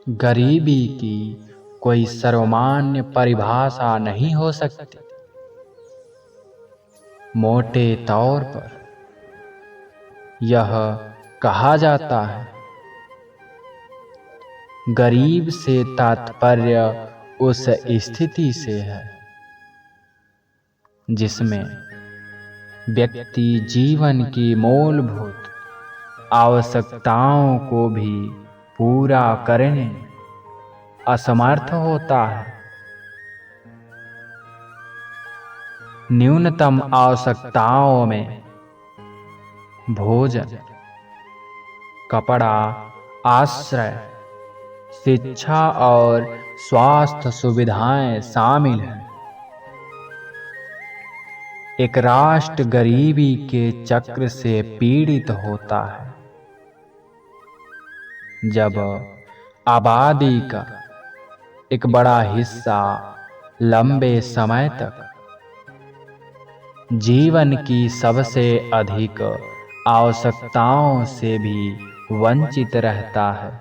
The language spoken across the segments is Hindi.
गरीबी की कोई सर्वमान्य परिभाषा नहीं हो सकती। मोटे तौर पर यह कहा जाता है, गरीब से तात्पर्य उस स्थिति से है जिसमें व्यक्ति जीवन की मूलभूत आवश्यकताओं को भी पूरा करने में असमर्थ होता है। न्यूनतम आवश्यकताओं में भोजन, कपड़ा, आश्रय, शिक्षा और स्वास्थ्य सुविधाएं शामिल हैं। एक राष्ट्र गरीबी के चक्र से पीड़ित होता है जब आबादी का एक बड़ा हिस्सा लंबे समय तक जीवन की सबसे अधिक आवश्यकताओं से भी वंचित रहता है।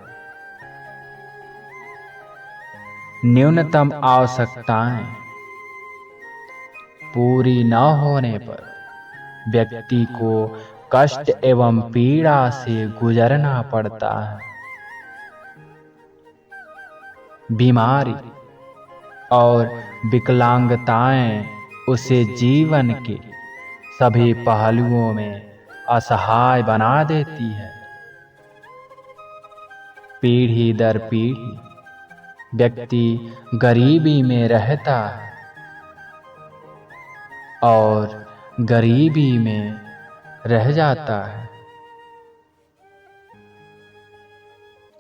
न्यूनतम आवश्यकताएं पूरी न होने पर व्यक्ति को कष्ट एवं पीड़ा से गुजरना पड़ता है। बीमारी और विकलांगताएं उसे जीवन के सभी पहलुओं में असहाय बना देती है। पीढ़ी दर पीढ़ी व्यक्ति गरीबी में रहता है और गरीबी में रह जाता है।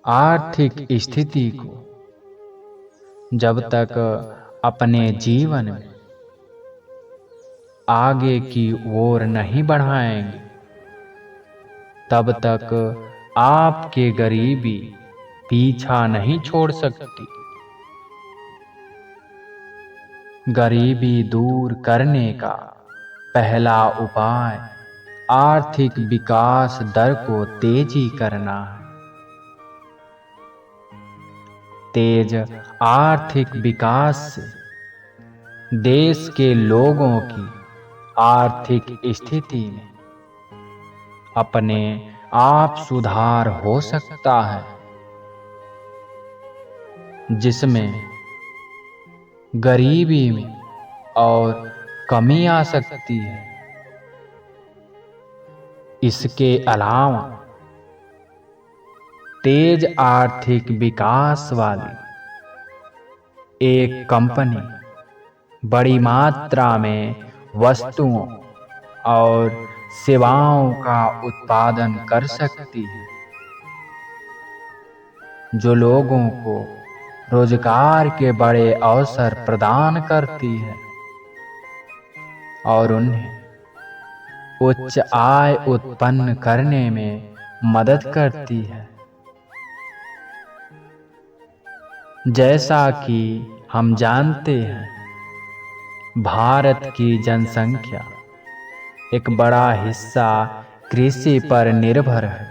आर्थिक स्थिति को जब तक अपने जीवन में आगे की ओर नहीं बढ़ाएंगे, तब तक आपके गरीबी पीछा नहीं छोड़ सकती। गरीबी दूर करने का पहला उपाय आर्थिक विकास दर को तेजी करना है। तेज आर्थिक विकास से देश के लोगों की आर्थिक स्थिति में अपने आप सुधार हो सकता है, जिसमें गरीबी में और कमी आ सकती है। इसके अलावा तेज आर्थिक विकास वाली एक कंपनी बड़ी मात्रा में वस्तुओं और सेवाओं का उत्पादन कर सकती है, जो लोगों को रोजगार के बड़े अवसर प्रदान करती है और उन्हें उच्च आय उत्पन्न करने में मदद करती है। जैसा कि हम जानते हैं, भारत की जनसंख्या एक बड़ा हिस्सा कृषि पर निर्भर है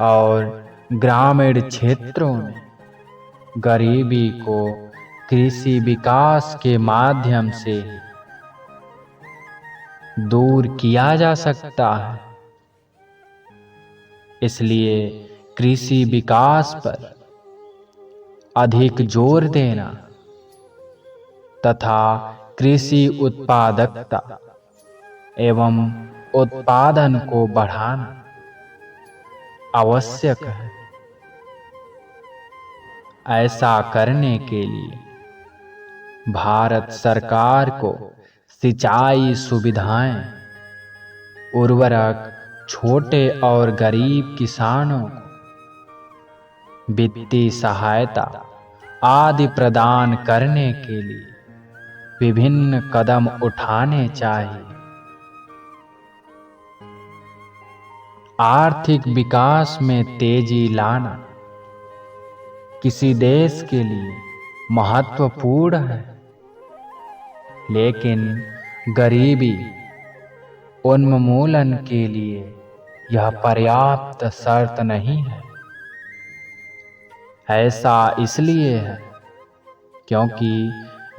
और ग्रामीण क्षेत्रों में गरीबी को कृषि विकास के माध्यम से दूर किया जा सकता है। इसलिए कृषि विकास पर अधिक जोर देना तथा कृषि उत्पादकता एवं उत्पादन को बढ़ाना आवश्यक है। ऐसा करने के लिए भारत सरकार को सिंचाई सुविधाएं, उर्वरक, छोटे और गरीब किसानों को वित्तीय सहायता आदि प्रदान करने के लिए विभिन्न कदम उठाने चाहिए। आर्थिक विकास में तेजी लाना किसी देश के लिए महत्वपूर्ण है, लेकिन गरीबी उन्मूलन के लिए यह पर्याप्त शर्त नहीं है। ऐसा इसलिए है क्योंकि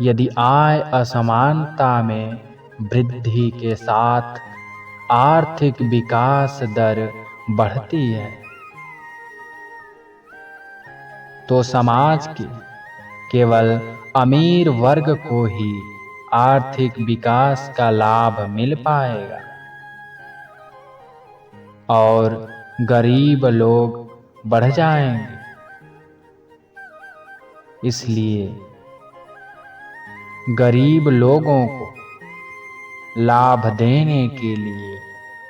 यदि आय असमानता में वृद्धि के साथ आर्थिक विकास दर बढ़ती है तो समाज के केवल अमीर वर्ग को ही आर्थिक विकास का लाभ मिल पाएगा और गरीब लोग बढ़ जाएंगे। इसलिए गरीब लोगों को लाभ देने के लिए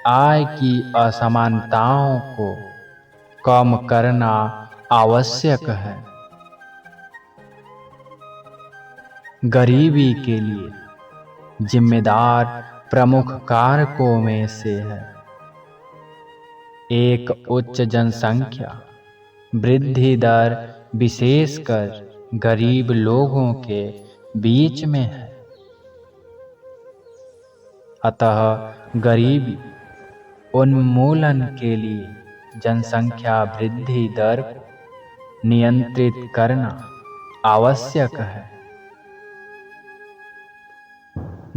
आय की असमानताओं को कम करना आवश्यक है। गरीबी के लिए जिम्मेदार प्रमुख कारकों में से है एक उच्च जनसंख्या वृद्धि दर, विशेषकर गरीब लोगों के बीच में है। अतः गरीबी उन्मूलन के लिए जनसंख्या वृद्धि दर को नियंत्रित करना आवश्यक है।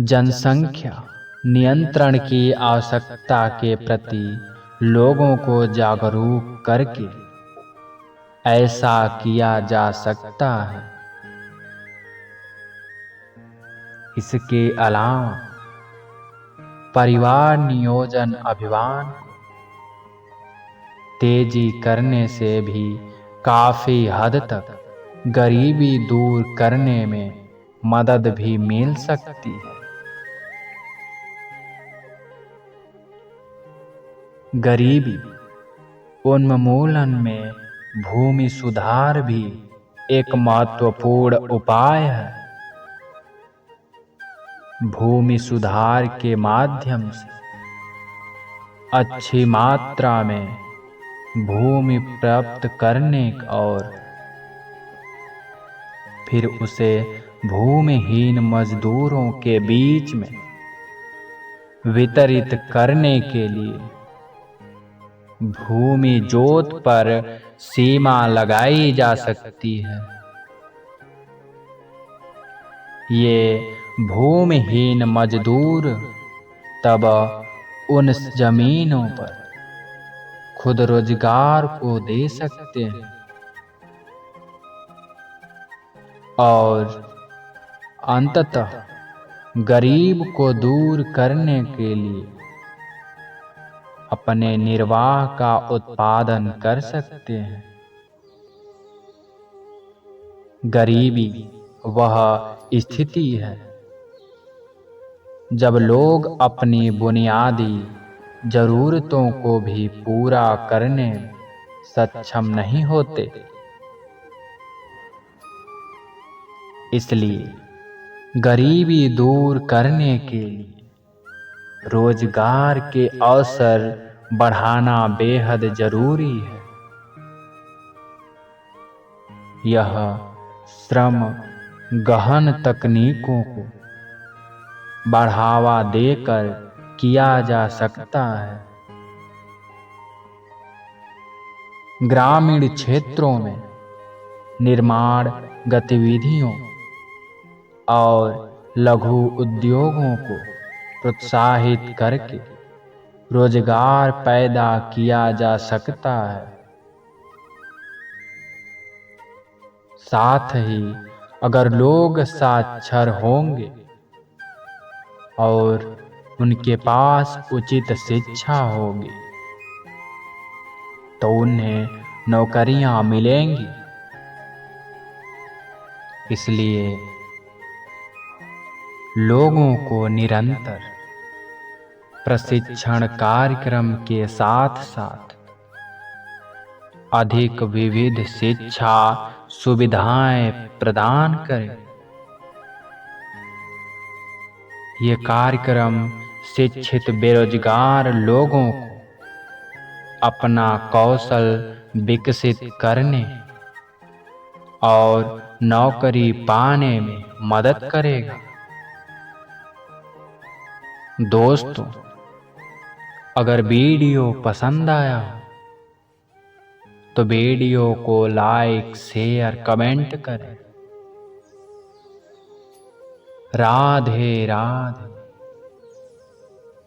जनसंख्या नियंत्रण की आवश्यकता के प्रति लोगों को जागरूक करके ऐसा किया जा सकता है। इसके अलावा परिवार नियोजन अभियान तेजी करने से भी काफी हद तक गरीबी दूर करने में मदद भी मिल सकती है। गरीबी उन्मूलन में भूमि सुधार भी एक महत्वपूर्ण उपाय है। भूमि सुधार के माध्यम से अच्छी मात्रा में भूमि प्राप्त करने और फिर उसे भूमिहीन मजदूरों के बीच में वितरित करने के लिए भूमि जोत पर सीमा लगाई जा सकती है। ये भूमिहीन मजदूर तब उन जमीनों पर खुद रोजगार को दे सकते हैं और अंततः गरीब को दूर करने के लिए अपने निर्वाह का उत्पादन कर सकते हैं। गरीबी वह स्थिति है जब लोग अपनी बुनियादी जरूरतों को भी पूरा करने में सक्षम नहीं होते। इसलिए गरीबी दूर करने के लिए रोजगार के अवसर बढ़ाना बेहद जरूरी है। यह श्रम गहन तकनीकों को बढ़ावा देकर किया जा सकता है। ग्रामीण क्षेत्रों में निर्माण गतिविधियों और लघु उद्योगों को प्रोत्साहित करके रोजगार पैदा किया जा सकता है। साथ ही अगर लोग साक्षर होंगे और उनके पास उचित शिक्षा होगी तो उन्हें नौकरियां मिलेंगी। इसलिए लोगों को निरंतर प्रशिक्षण कार्यक्रम के साथ साथ अधिक विविध शिक्षा सुविधाएं प्रदान करें। ये कार्यक्रम शिक्षित बेरोजगार लोगों को अपना कौशल विकसित करने और नौकरी पाने में मदद करेगा। दोस्तों, अगर वीडियो पसंद आया हो तो वीडियो को लाइक, शेयर, कमेंट करें। राधे राधे।